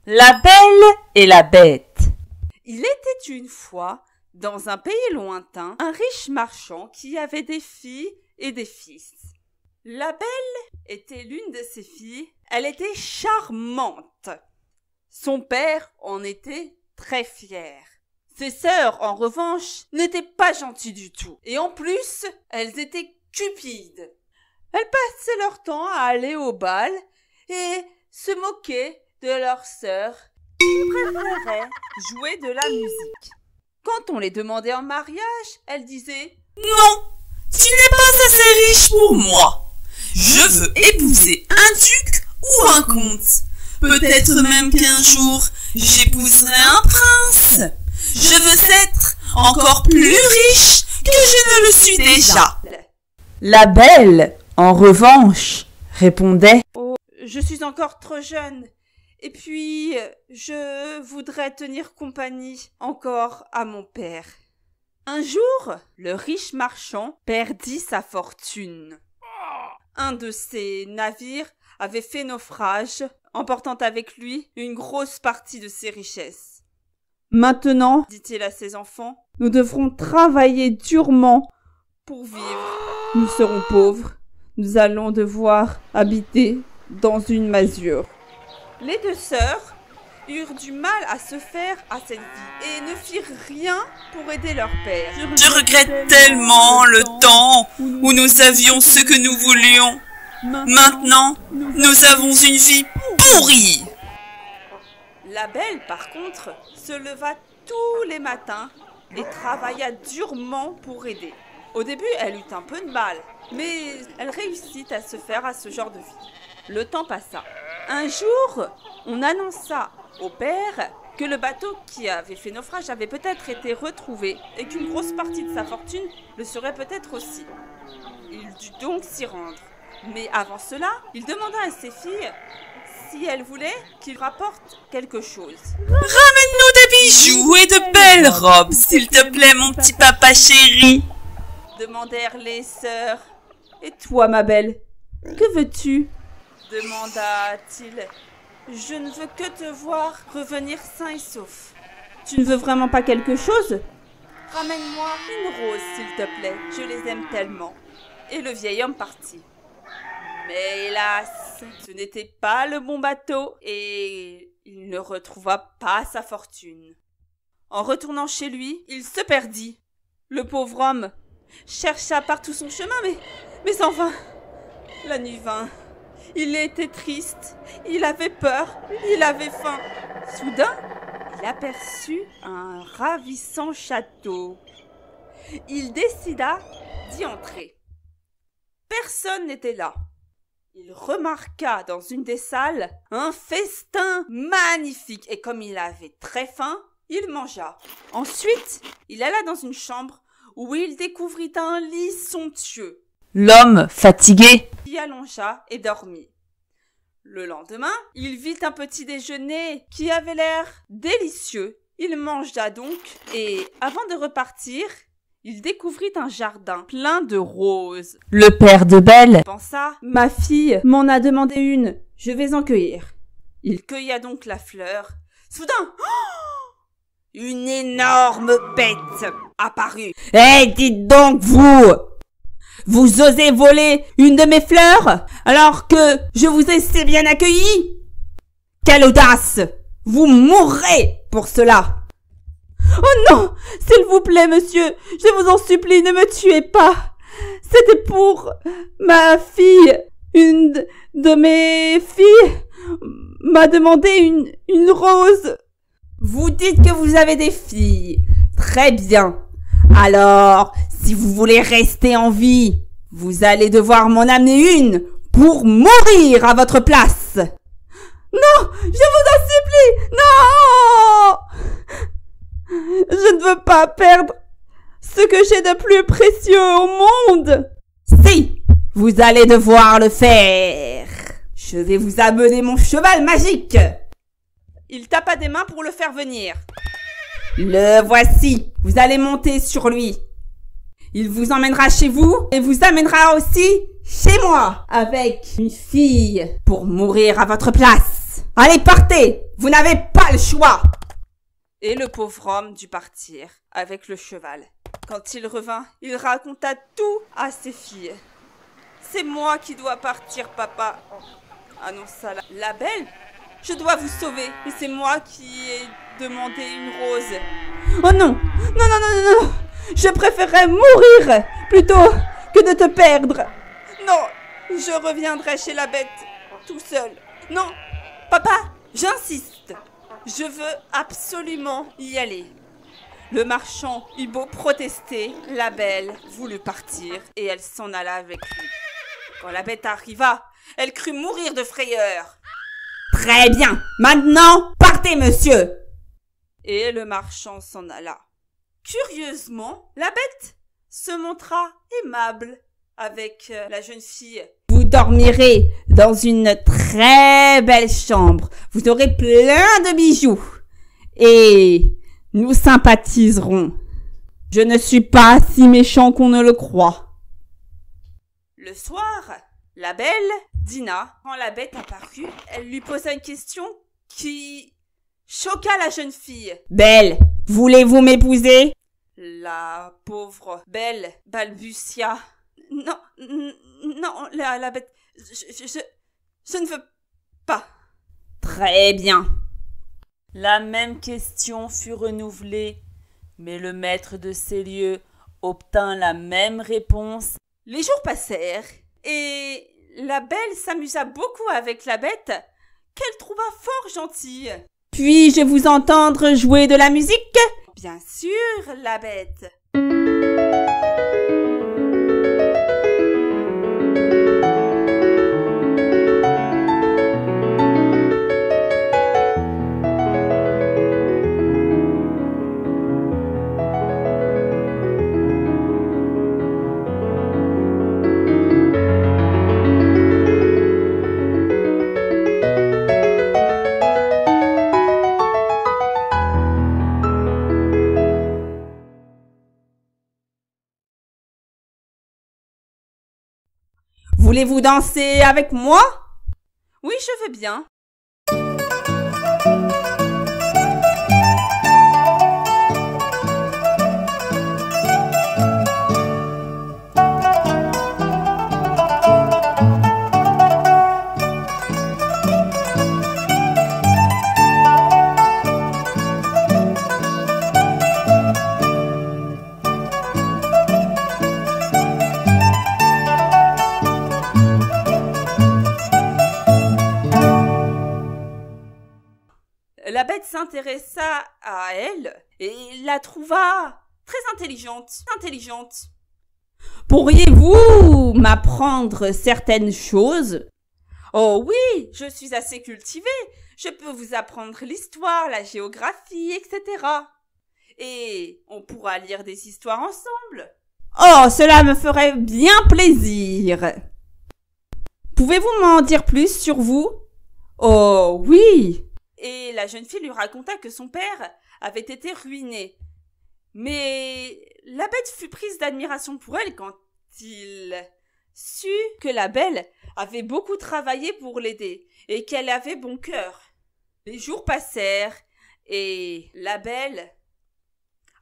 La Belle et la Bête. Il était une fois, dans un pays lointain, un riche marchand qui avait des filles et des fils. La Belle était l'une de ses filles. Elle était charmante. Son père en était très fier. Ses sœurs, en revanche, n'étaient pas gentilles du tout. Et en plus, elles étaient cupides. Elles passaient leur temps à aller au bal et se moquer de leurs sœurs qui préféraient jouer de la musique. Quand on les demandait en mariage, elles disaient « Non, tu n'es pas assez riche pour moi. Je veux épouser un duc ou un comte. Peut-être même qu'un jour, j'épouserai un prince. Je veux être encore plus riche que je ne le suis déjà. » La Belle, en revanche, répondait « Oh, je suis encore trop jeune. Et puis, je voudrais tenir compagnie encore à mon père. » Un jour, le riche marchand perdit sa fortune. Un de ses navires avait fait naufrage, emportant avec lui une grosse partie de ses richesses. « Maintenant, dit-il à ses enfants, nous devrons travailler durement pour vivre. Nous serons pauvres. Nous allons devoir habiter dans une masure. » Les deux sœurs eurent du mal à se faire à cette vie et ne firent rien pour aider leur père. Je regrette tellement le temps où nous avions ce que nous voulions. Maintenant, nous avons une vie pourrie. La Belle, par contre, se leva tous les matins et travailla durement pour aider. Au début, elle eut un peu de mal, mais elle réussit à se faire à ce genre de vie. Le temps passa. Un jour, on annonça au père que le bateau qui avait fait naufrage avait peut-être été retrouvé et qu'une grosse partie de sa fortune le serait peut-être aussi. Il dut donc s'y rendre. Mais avant cela, il demanda à ses filles si elles voulaient qu'il rapporte quelque chose. « Ramène-nous des bijoux et de belles robes, s'il te plaît, mon petit papa chéri. » demandèrent les sœurs. « Et toi, ma belle, que veux-tu » demanda-t-il. « Je ne veux que te voir revenir sain et sauf. Tu ne veux vraiment pas quelque chose? Ramène-moi une rose, s'il te plaît. Je les aime tellement. » Et le vieil homme partit. Mais hélas, ce n'était pas le bon bateau et il ne retrouva pas sa fortune. En retournant chez lui, il se perdit. Le pauvre homme chercha partout son chemin, mais sans vain. La nuit vint. Il était triste, il avait peur, il avait faim. Soudain, il aperçut un ravissant château. Il décida d'y entrer. Personne n'était là. Il remarqua dans une des salles un festin magnifique et comme il avait très faim, il mangea. Ensuite, il alla dans une chambre où il découvrit un lit somptueux. L'homme, fatigué, Il allongea et dormit. Le lendemain, il vit un petit déjeuner qui avait l'air délicieux. Il mangea donc et, avant de repartir, il découvrit un jardin plein de roses. le père de Belle, Il pensa, ma fille m'en a demandé une, je vais en cueillir. Il cueilla donc la fleur. Soudain, une énorme bête apparut. « Eh, dites donc, vous osez voler une de mes fleurs alors que je vous ai si bien accueilli? Quelle audace! Vous mourrez pour cela! » « Oh non! S'il vous plaît, monsieur, je vous en supplie, ne me tuez pas! C'était pour ma fille. Une de mes filles m'a demandé une rose. » « Vous dites que vous avez des filles. Très bien. Alors, si vous voulez rester en vie, vous allez devoir m'en amener une pour mourir à votre place. »« Non, je vous en supplie, non! Je ne veux pas perdre ce que j'ai de plus précieux au monde. »« Si, vous allez devoir le faire. Je vais vous amener mon cheval magique. » Il tapa des mains pour le faire venir. « Le voici, vous allez monter sur lui. Il vous emmènera chez vous et vous amènera aussi chez moi avec une fille pour mourir à votre place. » Allez, partez! Vous n'avez pas le choix! Et le pauvre homme dut partir avec le cheval. Quand il revint, il raconta tout à ses filles. « C'est moi qui dois partir, papa !» annonça la belle. « Je dois vous sauver, et c'est moi qui ai demandé une rose. »« Oh non! Non, non, non, non, non! Je préférerais mourir plutôt que de te perdre. Non, je reviendrai chez la bête, tout seul. Non, papa, j'insiste. Je veux absolument y aller. » Le marchand eut beau protester, la belle voulut partir et elle s'en alla avec lui. Quand la bête arriva, elle crut mourir de frayeur. « Très bien, maintenant, partez, monsieur !» Et le marchand s'en alla. Curieusement, la bête se montra aimable avec la jeune fille. « Vous dormirez dans une très belle chambre. Vous aurez plein de bijoux. Et nous sympathiserons. Je ne suis pas si méchant qu'on ne le croit. » Le soir, la belle dîna. Quand la bête apparut, elle lui posa une question qui choqua la jeune fille. « Belle, voulez-vous m'épouser ?» La pauvre belle balbutia. « Non, non, la bête, je ne veux pas. » Très bien. La même question fut renouvelée, mais le maître de ces lieux obtint la même réponse. Les jours passèrent, et la belle s'amusa beaucoup avec la bête, qu'elle trouva fort gentille. « Puis-je vous entendre jouer de la musique ?»« Bien sûr, la bête. » Voulez-vous danser avec moi ? Oui, je veux bien. La bête s'intéressa à elle et la trouva très intelligente. « Pourriez-vous m'apprendre certaines choses ?»« Oh oui, je suis assez cultivée. Je peux vous apprendre l'histoire, la géographie, etc. Et on pourra lire des histoires ensemble. »« Oh, cela me ferait bien plaisir. Pouvez-vous m'en dire plus sur vous ?»« Oh oui !» Et la jeune fille lui raconta que son père avait été ruiné. Mais la bête fut prise d'admiration pour elle quand il sut que la belle avait beaucoup travaillé pour l'aider et qu'elle avait bon cœur. Les jours passèrent et la belle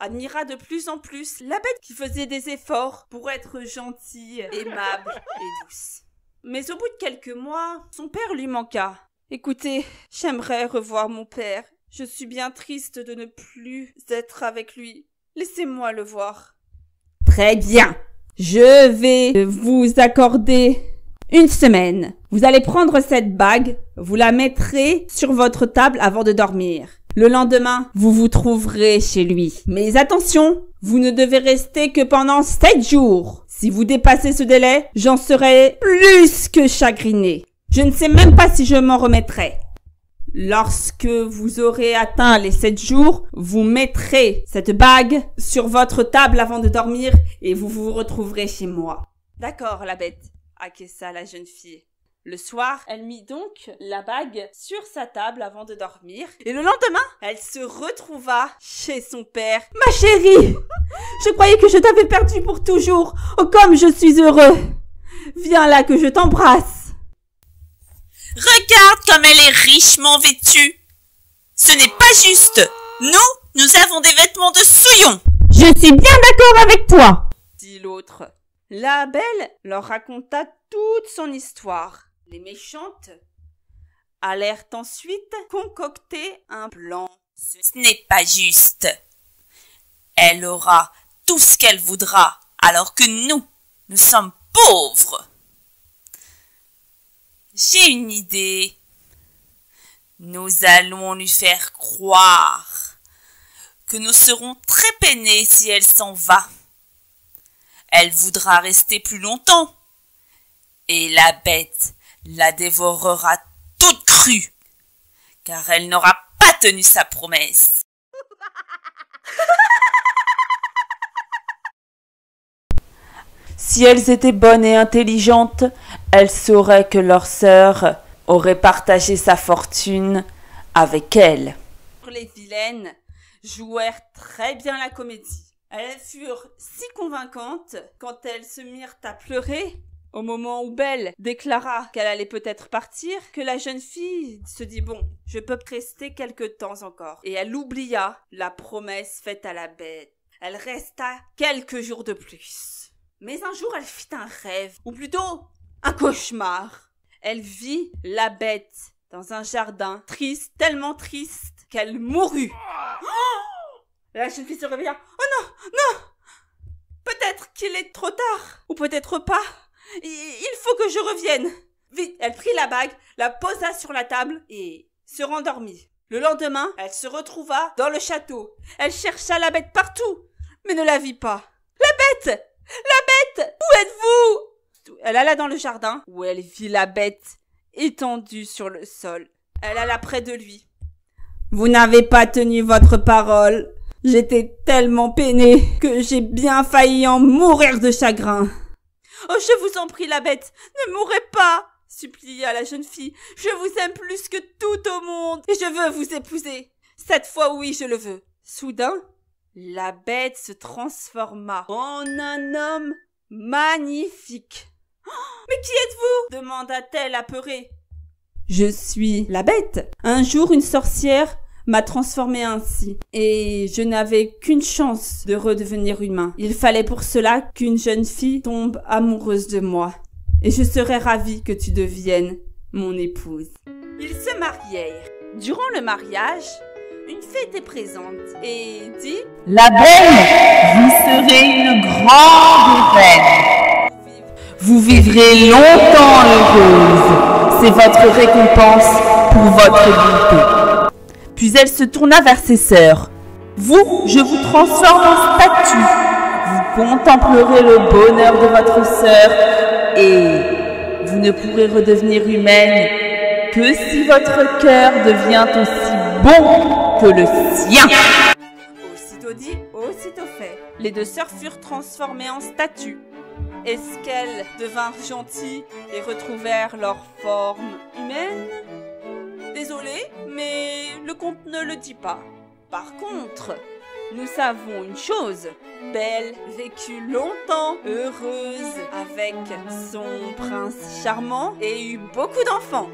admira de plus en plus la bête qui faisait des efforts pour être gentille, aimable et douce. Mais au bout de quelques mois, son père lui manqua. « Écoutez, j'aimerais revoir mon père. Je suis bien triste de ne plus être avec lui. Laissez-moi le voir. »« Très bien. Je vais vous accorder une semaine. Vous allez prendre cette bague, vous la mettrez sur votre table avant de dormir. Le lendemain, vous vous trouverez chez lui. Mais attention, vous ne devez rester que pendant 7 jours. Si vous dépassez ce délai, j'en serai plus que chagrinée. Je ne sais même pas si je m'en remettrai. Lorsque vous aurez atteint les 7 jours, vous mettrez cette bague sur votre table avant de dormir et vous vous retrouverez chez moi. »« D'accord, la bête, » acquiesça la jeune fille. Le soir, elle mit donc la bague sur sa table avant de dormir. Et le lendemain, elle se retrouva chez son père. « Ma chérie, je croyais que je t'avais perdue pour toujours. Oh, comme je suis heureux. Viens là que je t'embrasse. » Regarde comme elle est richement vêtue. Ce n'est pas juste. Nous avons des vêtements de souillon. Je suis bien d'accord avec toi, dit l'autre. La belle leur raconta toute son histoire. Les méchantes allèrent ensuite concocter un plan. Ce n'est pas juste. Elle aura tout ce qu'elle voudra, alors que nous sommes pauvres. J'ai une idée. Nous allons lui faire croire que nous serons très peinés si elle s'en va. Elle voudra rester plus longtemps, et la bête la dévorera toute crue, car elle n'aura pas tenu sa promesse. Si elles étaient bonnes et intelligentes, elles sauraient que leur sœur aurait partagé sa fortune avec elles. Les vilaines jouèrent très bien la comédie. Elles furent si convaincantes quand elles se mirent à pleurer au moment où Belle déclara qu'elle allait peut-être partir, que la jeune fille se dit « Bon, je peux rester quelque temps encore ». Et elle oublia la promesse faite à la bête. Elle resta quelques jours de plus. Mais un jour, elle fit un rêve, ou plutôt un cauchemar. Elle vit la bête dans un jardin, triste, tellement triste, qu'elle mourut. Oh, la jeune fille se réveilla. « Oh non, non! Peut-être qu'il est trop tard, ou peut-être pas. Il faut que je revienne. » Vite, elle prit la bague, la posa sur la table et se rendormit. Le lendemain, elle se retrouva dans le château. Elle chercha la bête partout, mais ne la vit pas. « La bête! La bête! Où êtes-vous » Elle alla dans le jardin, où elle vit la bête étendue sur le sol. Elle alla près de lui. « Vous n'avez pas tenu votre parole. J'étais tellement peinée que j'ai bien failli en mourir de chagrin. »« Oh, je vous en prie, la bête, ne mourrez pas !» supplia la jeune fille. « Je vous aime plus que tout au monde et je veux vous épouser. Cette fois, oui, je le veux. » Soudain, la bête se transforma en un homme magnifique. Oh, « Mais qui êtes-vous » demanda-t-elle apeurée. « Je suis la bête. Un jour, une sorcière m'a transformée ainsi, et je n'avais qu'une chance de redevenir humain. Il fallait pour cela qu'une jeune fille tombe amoureuse de moi, et je serais ravie que tu deviennes mon épouse. » Ils se marièrent. Durant le mariage, une fée était présente et dit « La belle, vous serez une grande reine. Vous vivrez longtemps heureuse. C'est votre récompense pour votre bonté. » Puis elle se tourna vers ses sœurs. « Vous, je vous transforme en statue. Vous contemplerez le bonheur de votre sœur et vous ne pourrez redevenir humaine que si votre cœur devient aussi bon que le sien. » Aussitôt dit, aussitôt fait. Les deux sœurs furent transformées en statues. Est-ce qu'elles devinrent gentilles et retrouvèrent leur forme humaine ? Désolée, mais le conte ne le dit pas. Par contre, nous savons une chose. Belle vécut longtemps heureuse avec son prince charmant et eut beaucoup d'enfants.